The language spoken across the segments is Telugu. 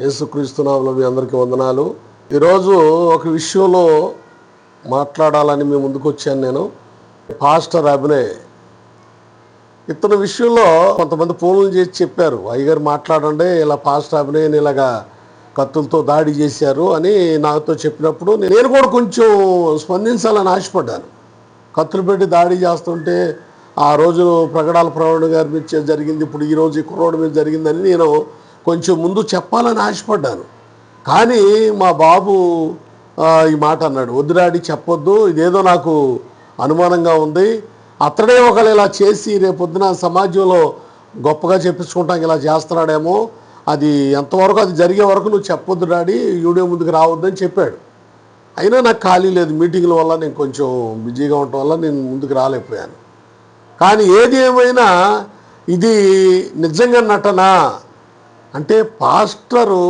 యేసుక్రీస్తు నామములో మీ అందరికీ వందనాలు. ఈరోజు ఒక విషయంలో మాట్లాడాలని మీ ముందుకు వచ్చాను. నేను పాస్టర్ అభినయ్ ఇతని విషయంలో కొంతమంది ఫోన్లు చేసి చెప్పారు, అయ్యగారు మాట్లాడండి, ఇలా పాస్టర్ అభినయ్ని ఇలాగా కత్తులతో దాడి చేశారు అని నాతో చెప్పినప్పుడు నేను కూడా కొంచెం స్పందించాలని ఆశపడ్డాను. కత్తులు పెట్టి దాడి చేస్తుంటే ఆ రోజు ప్రగడాల ప్రవీణ్ గారి మీద జరిగింది, ఇప్పుడు ఈరోజు ఈ కుర్రోడి మీద జరిగిందని నేను కొంచెం ముందు చెప్పాలని ఆశపడ్డాను. కానీ మా బాబు ఈ మాట అన్నాడు, వద్దురాడి చెప్పొద్దు, ఇదేదో నాకు అనుమానంగా ఉంది, అతడే ఒకళ్ళు ఇలా చేసి రేపొద్దున సమాజంలో గొప్పగా చెప్పించుకుంటానికి ఇలా చేస్తున్నాడేమో, అది ఎంతవరకు అది జరిగే వరకు నువ్వు చెప్పొద్దు డాడీ, వీడియో ముందుకు రావద్దని చెప్పాడు. అయినా నాకు ఖాళీ లేదు, మీటింగ్ల వల్ల నేను కొంచెం బిజీగా ఉండటం వల్ల నేను ముందుకు రాలేకపోయాను. కానీ ఏది ఏమైనా ఇది నిజంగా నటనా అంటే పాస్టరు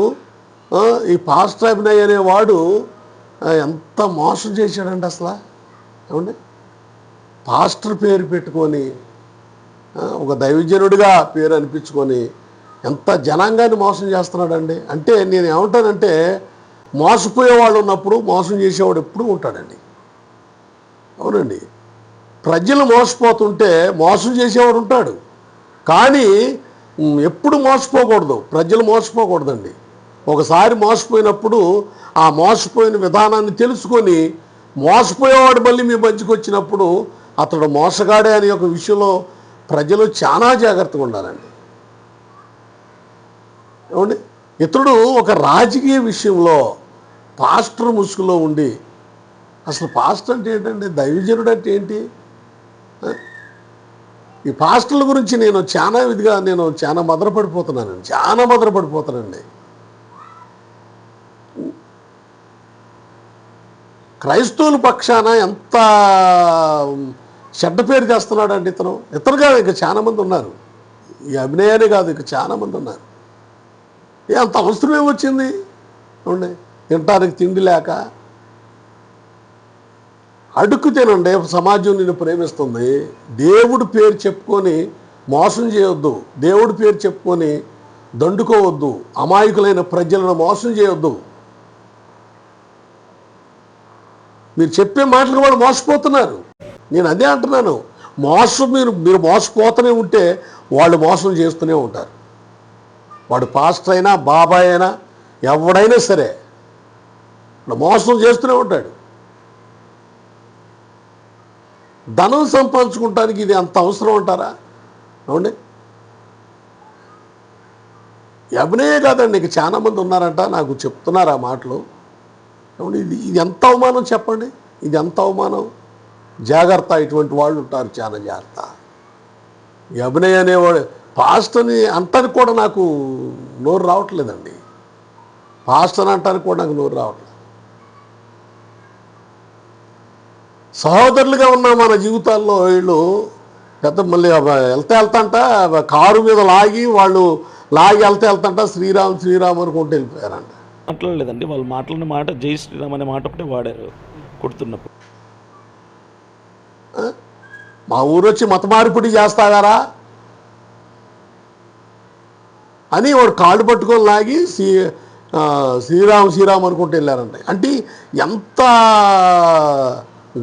ఈ పాస్టర్ అభినయ్ అనేవాడు ఎంత మోసం చేశాడండి అసలు. ఏమండి, పాస్టర్ పేరు పెట్టుకొని ఒక దైవజనుడిగా పేరు అనిపించుకొని ఎంత జనాంగాన్ని మోసం చేస్తున్నాడండి. అంటే నేను ఏమంటానంటే, మోసపోయేవాళ్ళు ఉన్నప్పుడు మోసం చేసేవాడు ఎప్పుడూ ఉంటాడండి. అవునండి, ప్రజలు మోసపోతుంటే మోసం చేసేవాడు ఉంటాడు, కానీ ఎప్పుడు మోసపోకూడదు, ప్రజలు మోసపోకూడదండి. ఒకసారి మోసపోయినప్పుడు ఆ మోసపోయిన విధానాన్ని తెలుసుకొని మోసపోయేవాడు మళ్ళీ మీ మధ్యకి వచ్చినప్పుడు అతడు మోసగాడే అనే ఒక విషయంలో ప్రజలు చాలా జాగ్రత్తగా ఉండాలండి. ఏమండి, ఇతడు ఒక రాజకీయ విషయంలో పాస్టర్ ముసుగులో ఉండి, అసలు పాస్టర్ అంటే ఏంటండి, దైవజనుడు అంటే ఏంటి? ఈ పాస్టర్ల గురించి నేను చాలా మదనపడిపోతున్నానండి. క్రైస్తవుల పక్షాన ఎంత చెడ్డ పేరు చేస్తున్నాడండి ఇతను కాదు, ఇక చాలామంది ఉన్నారు. ఈ అభినయానే కాదు, ఇక చాలామంది ఉన్నారు. అంత అవసరం ఏమొచ్చింది? అవునండి, తినటానికి తిండి లేక అడుక్కు తినండి, సమాజం నిన్ను ప్రేమిస్తుంది. దేవుడి పేరు చెప్పుకొని మోసం చేయొద్దు, దేవుడి పేరు చెప్పుకొని దండుకోవద్దు, అమాయకులైన ప్రజలను మోసం చేయొద్దు. మీరు చెప్పే మాటలు వాళ్ళు మోసపోతున్నారు. నేను అదే అంటున్నాను, మీరు మోసపోతూనే ఉంటే వాళ్ళు మోసం చేస్తూనే ఉంటారు. వాడు పాస్టర్ అయినా బాబాయ్ అయినా ఎవడైనా సరే మోసం చేస్తూనే ఉంటాడు. ధనం సంపాదించుకుంటానికి ఇది అంత అవసరం అంటారా? అవునండి, అభినయే కాదండి, ఇక చాలామంది ఉన్నారంట, నాకు చెప్తున్నారు ఆ మాటలు. అవును, ఇది ఎంత అవమానం చెప్పండి, ఇది ఎంత అవమానం. జాగ్రత్త, ఇటువంటి వాళ్ళు ఉంటారు, చాలా జాగ్రత్త. ఈ అభినయ్ అనేవాడు పాస్టర్ని అంటానికి కూడా నాకు నోరు రావట్లేదండి. పాస్టర్ అంటానికి కూడా నాకు నోరు రావట్లేదు. సహోదరులుగా ఉన్న మన జీవితాల్లో వీళ్ళు పెద్ద మళ్ళీ వెళ్తాంట కారు మీద వాళ్ళు వెళ్తాంట శ్రీరామ్ అనుకుంటూ వెళ్ళిపోయారంట. మాట్లాడలేదండి, వాళ్ళు మాట్లాడిన మాట జై శ్రీరామ్ అనే మాట ఒకటే వాడారు కొడుతున్నప్పుడు. మా ఊరు వచ్చి మత మార్పిడి చేస్తాగారా అని వాడు కాళ్ళు పట్టుకొని లాగి శ్రీరామ్ అనుకుంటూ వెళ్ళారంట. అంటే ఎంత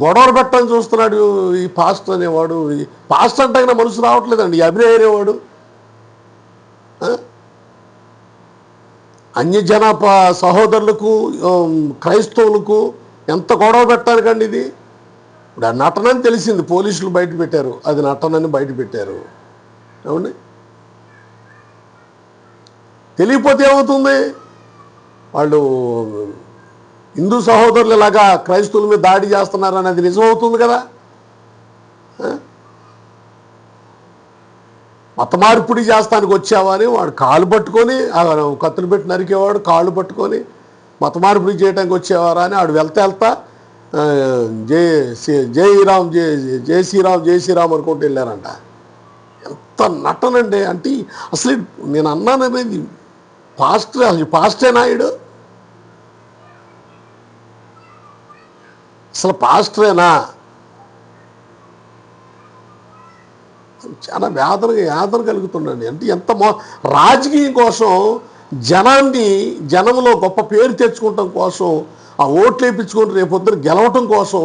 గొడవలు పెట్టని చూస్తున్నాడు ఈ పాస్టర్ అనేవాడు. పాస్టర్ అంటే మనసు రావట్లేదండి. ఈ అభినయ్ అనేవాడు అన్యజన సహోదరులకు క్రైస్తవులకు ఎంత గొడవ పెట్టానికండి ఇది. ఇప్పుడు ఆ నటనని తెలిసింది, పోలీసులు బయట పెట్టారు, అది నటనని బయట పెట్టారు. ఏమండి, తెలియకపోతే ఏమవుతుంది? వాళ్ళు హిందూ సహోదరులు ఇలాగా క్రైస్తవుల మీద దాడి చేస్తున్నారు అనేది నిజమవుతుంది కదా. మత మార్పిడి చేస్తానికి వచ్చావా అని వాడు కాళ్ళు పట్టుకొని, కత్తులు పెట్టి నరికేవాడు కాళ్ళు పట్టుకొని మత మార్పిడి చేయడానికి వచ్చేవారా అని వాడు వెళ్తా జై శ్రీరామ్ అనుకుంటూ వెళ్ళారంట. ఎంత నటనండి. అంటే అసలు నేను అన్నాననేది పాస్టరే నాయుడు, అసలు పాస్టరేనా? చాలా వేదన కలుగుతుందండి. అంటే ఎంత రాజకీయం కోసం జనంలో గొప్ప పేరు తెచ్చుకోవటం కోసం, ఆ ఓట్లు వేయించుకొని రేపొద్దున గెలవటం కోసం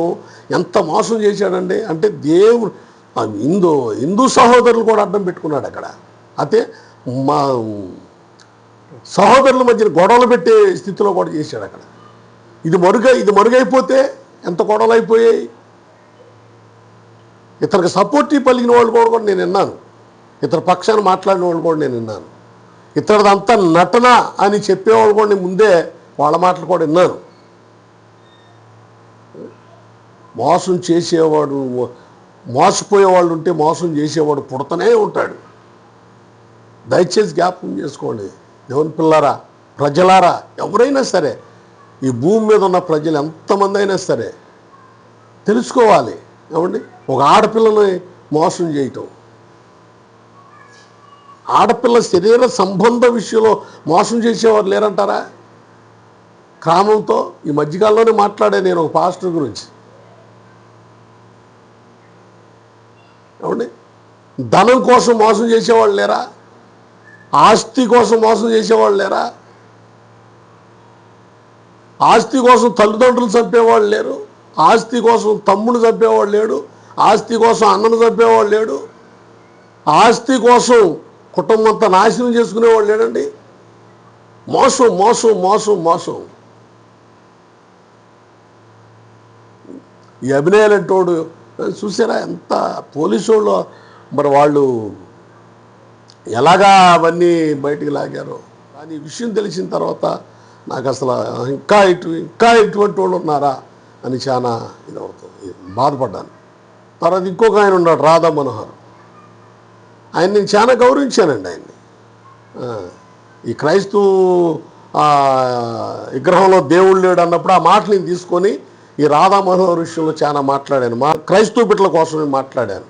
ఎంత మోసం చేశాడండి. అంటే దేవుడు హిందూ సహోదరులు కూడా అడ్డం పెట్టుకున్నాడు అక్కడ. అయితే మా సహోదరుల మధ్య గొడవలు పెట్టే స్థితిలో కూడా చేశాడు అక్కడ. ఇది మరుగైపోతే ఎంత గొడవలు అయిపోయాయి. ఇతనికి సపోర్టివ్ పలికిన వాళ్ళు కూడా నేను విన్నాను, ఇతర పక్షాన్ని మాట్లాడిన వాళ్ళు కూడా నేను విన్నాను. ఇతరదంతా నటన అని చెప్పేవాళ్ళు కూడా నేను ముందే వాళ్ళ మాటలు కూడా విన్నాను. మోసం చేసేవాడు, మోసపోయేవాళ్ళు ఉంటే మోసం చేసేవాడు పుడతనే ఉంటాడు. దయచేసి జ్ఞాపకం చేసుకోండి దేవుని పిల్లారా, ప్రజలారా, ఎవరైనా సరే, ఈ భూమి మీద ఉన్న ప్రజలు ఎంతమంది అయినా సరే తెలుసుకోవాలి. ఏమండి, ఒక ఆడపిల్లని మోసం చేయటం, ఆడపిల్ల శరీర సంబంధ విషయంలో మోసం చేసేవారు లేరంటారా? క్రమంతో ఈ మధ్యకాలంలోనే మాట్లాడే నేను ఒక పాస్టర్ గురించి. ఏమండి, ధనం కోసం మోసం చేసేవాళ్ళు లేరా? ఆస్తి కోసం మోసం చేసేవాళ్ళు లేరా? ఆస్తి కోసం తల్లిదండ్రులు చంపేవాళ్ళు లేరు, ఆస్తి కోసం తమ్ముడు చంపేవాడు లేడు, ఆస్తి కోసం అన్నను చంపేవాడు లేడు, ఆస్తి కోసం కుటుంబం అంతా నాశనం చేసుకునేవాళ్ళు లేడండి. మోసం మోసం మోసం మోసం. ఈ అభినయాలంటోడు చూసారా ఎంత పోలీసు వాళ్ళు, మరి వాళ్ళు ఎలాగా అవన్నీ బయటికి లాగారో. కానీ ఈ విషయం తెలిసిన తర్వాత నాకు అసలు ఇంకా ఇటువంటి వాళ్ళు ఉన్నారా అని చాలా ఇదవుతుంది, బాధపడ్డాను. తర్వాత ఇంకొక ఆయన ఉన్నాడు, రాధా మనోహర్. ఆయన నేను చాలా గౌరవించానండి ఆయన్ని. ఈ క్రైస్తవ విగ్రహంలో దేవుడు లేడు అన్నప్పుడు ఆ మాటలు నేను తీసుకొని ఈ రాధా మనోహర్ విషయంలో చాలా మాట్లాడాను. మా క్రైస్తవ బిడ్డల కోసం నేను మాట్లాడాను.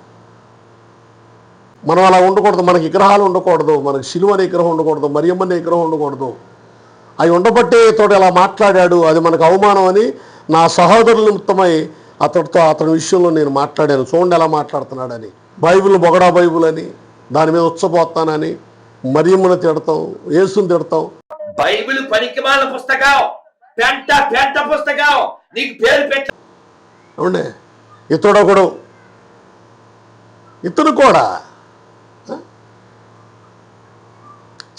మనం అలా ఉండకూడదు, మనకి విగ్రహాలు ఉండకూడదు, మనకి శిలువ అనే విగ్రహం ఉండకూడదు, మరియమ్మ అనే విగ్రహం ఉండకూడదు. అవి ఉండబట్టే తోటి అలా మాట్లాడాడు, అది మనకు అవమానం అని నా సహోదరుల నిమిత్తమై అతని విషయంలో నేను మాట్లాడాను. చూడండి ఎలా మాట్లాడుతున్నాడని. బైబిల్ బొగడా బైబిల్ అని, దాని మీద ఉచ్చపోతానని, మరియమ్మను తిడతాం, యేసుని తిడతాం. బైబిల్ పనికిమాల పుస్తకం, పెంట పుస్తకం, నీకు పేరు పెట్ట. అవునే, ఇతను కూడా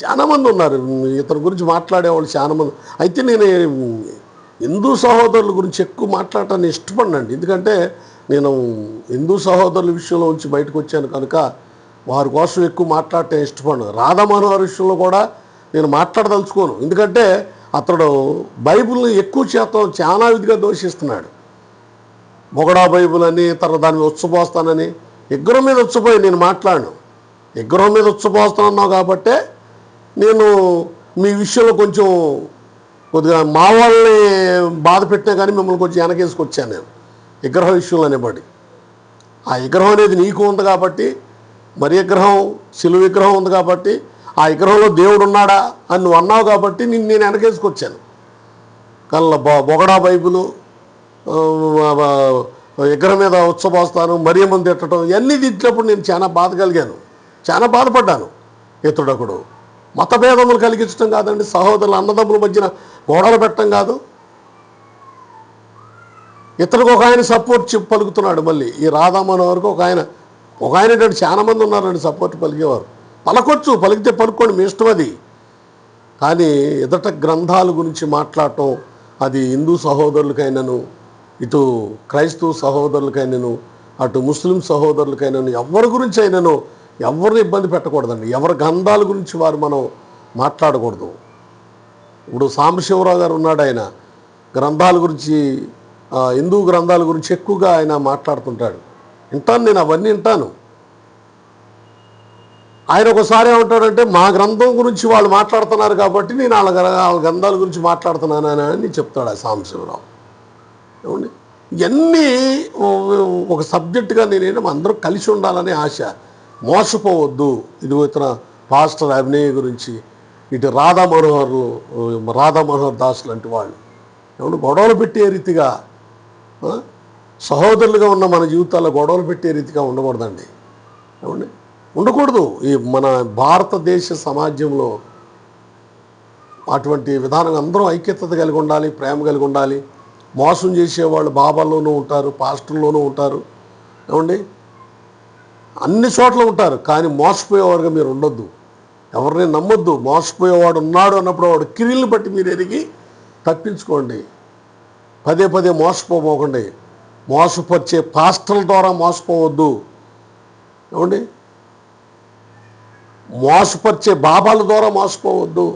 చాలామంది ఉన్నారు ఇతని గురించి మాట్లాడేవాళ్ళు చాలామంది. అయితే నేను హిందూ సహోదరుల గురించి ఎక్కువ మాట్లాడటాన్ని ఇష్టపడినండి. ఎందుకంటే నేను హిందూ సహోదరుల విషయంలో నుంచి బయటకు వచ్చాను కనుక వారి కోసం ఎక్కువ మాట్లాడటం ఇష్టపడను. రాధా మనోహర్ విషయంలో కూడా నేను మాట్లాడదలుచుకోను. ఎందుకంటే అతడు బైబిల్ని ఎక్కువ శాతం చాలా విధిగా దోషిస్తున్నాడు. బొగడా బైబిల్ అని, తర్వాత దాని మీద ఉచ్చపోస్తానని, విగ్రహం మీద ఉచ్చపోయి నేను మాట్లాడను. విగ్రహం మీద ఉచ్చపోస్తానన్నావు కాబట్టే నేను మీ విషయంలో కొద్దిగా మా వాళ్ళని బాధ పెట్టినా కానీ మిమ్మల్ని కొంచెం వెనకేసుకొచ్చాను నేను విగ్రహం విషయంలో అనేబడి. ఆ విగ్రహం అనేది నీకు ఉంది కాబట్టి, మరి విగ్రహం శిలువ విగ్రహం ఉంది కాబట్టి, ఆ విగ్రహంలో దేవుడు ఉన్నాడా అని నువ్వు అన్నావు కాబట్టి నేను వెనకేసుకొచ్చాను. కళ్ళ బొగడా బైబులు, విగ్రహం మీద ఉచ్చబోస్తాను, మరియమ్మను తిట్టడం, ఇవన్నీ తిట్టినప్పుడు నేను చాలా బాధ కలిగాను, చాలా బాధపడ్డాను. ఇతడొకడు మతభేదములు కలిగించడం కాదండి, సహోదరుల అన్నదమ్ముల మధ్యన గోడలు పెట్టడం కాదు. ఇతనికి ఒక ఆయన సపోర్ట్ పలుకుతున్నాడు. మళ్ళీ ఈ రాధా మనోహర్కి ఒక ఆయన ఏంటంటే చాలామంది ఉన్నారండి సపోర్ట్ పలికేవారు. పలికితే పలుకోండి, మీ ఇష్టం అది. కానీ ఎదుట గ్రంథాల గురించి మాట్లాడటం అది హిందూ సహోదరులకైనాను, ఇటు క్రైస్తవ సహోదరులకైనాను, అటు ముస్లిం సహోదరులకైనాను, ఎవరి గురించి అయినాను ఎవరిని ఇబ్బంది పెట్టకూడదండి. ఎవరి గ్రంథాల గురించి వారు మనం మాట్లాడకూడదు. ఇప్పుడు సాంబశివరావు గారు ఉన్నాడు, ఆయన గ్రంథాల గురించి, హిందూ గ్రంథాల గురించి ఎక్కువగా ఆయన మాట్లాడుతుంటాడు. నేను అవన్నీ వింటాను. ఆయన ఒకసారి ఏమంటాడంటే, మా గ్రంథం గురించి వాళ్ళు మాట్లాడుతున్నారు కాబట్టి నేను వాళ్ళ గ్రంథాల గురించి మాట్లాడుతున్నాను అని చెప్తాడు ఆ సాంబశివరావు. ఏమండి, ఇవన్నీ ఒక సబ్జెక్టుగా నేనేమో అందరూ కలిసి ఉండాలనే ఆశ. మోసపోవద్దు. ఇది ఇతర పాస్టర్ అభినయ గురించి, ఇటు రాధా మనోహర్ దాస్ లాంటి వాళ్ళు ఏమన్నా గొడవలు పెట్టే రీతిగా, సహోదరులుగా ఉన్న మన జీవితాల్లో గొడవలు పెట్టే రీతిగా ఉండకూడదండి. ఏమండి, ఉండకూడదు. ఈ మన భారతదేశ సమాజంలో అటువంటి విధానం అందరం ఐక్యత కలిగి ఉండాలి, ప్రేమ కలిగి ఉండాలి. మోసం చేసేవాళ్ళు బాబాల్లోనూ ఉంటారు, పాస్టర్లోనూ ఉంటారు, ఏమండి అన్ని చోట్ల ఉంటారు. కానీ మోసపోయేవారుగా మీరు ఉండొద్దు, ఎవరిని నమ్మొద్దు. మోసపోయేవాడు ఉన్నాడు అన్నప్పుడు వాడు కిరీలను బట్టి మీరు ఎరిగి తప్పించుకోండి. పదే పదే మోసపోకండి. మోసపరిచే పాస్టర్ల ద్వారా మోసపోవద్దు, ఏమండి మోసపరిచే బాబాల ద్వారా మోసపోవద్దు.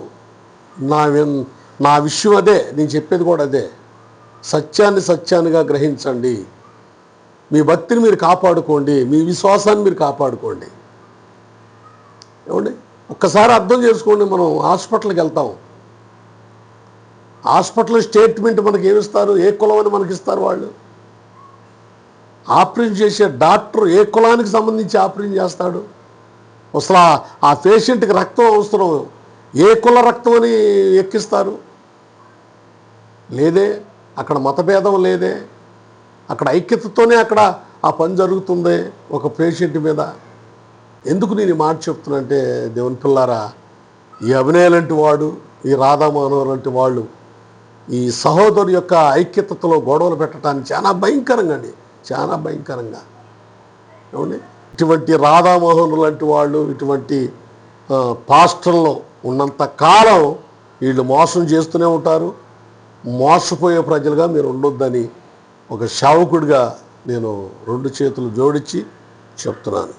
నా విషయం అదే, నేను చెప్పేది కూడా అదే. సత్యాన్నిగా గ్రహించండి. మీ భక్తిని మీరు కాపాడుకోండి, మీ విశ్వాసాన్ని మీరు కాపాడుకోండి, ఏమండి ఒక్కసారి అర్థం చేసుకోండి. మనం హాస్పిటల్కి వెళ్తాం, హాస్పిటల్ స్టేట్మెంట్ మనకి ఏమిస్తారు, ఏ కులం అని మనకి ఇస్తారు వాళ్ళు. ఆపరేషన్ చేసే డాక్టర్ ఏ కులానికి సంబంధించి ఆపరేషన్ చేస్తాడు? అసలు ఆ పేషెంట్కి రక్తం అవసరం, ఏ కుల రక్తం అని ఎక్కిస్తారు? లేదే, అక్కడ మతభేదం లేదే, అక్కడ ఐక్యతతోనే అక్కడ ఆ పని జరుగుతుంది ఒక పేషెంట్ మీద. ఎందుకు నేను ఈ మాట చెప్తున్నంటే, దేవుని పిల్లారా, ఈ అభినయ లాంటి వాడు, ఈ రాధామోహన్ లాంటి వాళ్ళు ఈ సహోదరు యొక్క ఐక్యతలో గొడవలు పెట్టడానికి చాలా భయంకరంగా అండి, చాలా భయంకరంగా, ఏమండి ఇటువంటి రాధామోహన్ లాంటి వాళ్ళు, ఇటువంటి పాస్టర్లో ఉన్నంత కాలం వీళ్ళు మోసం చేస్తూనే ఉంటారు. మోసపోయే ప్రజలుగా మీరు ఉండొద్దని ఒక సేవకుడిగా నేను రెండు చేతులు జోడించి చెప్తున్నాను.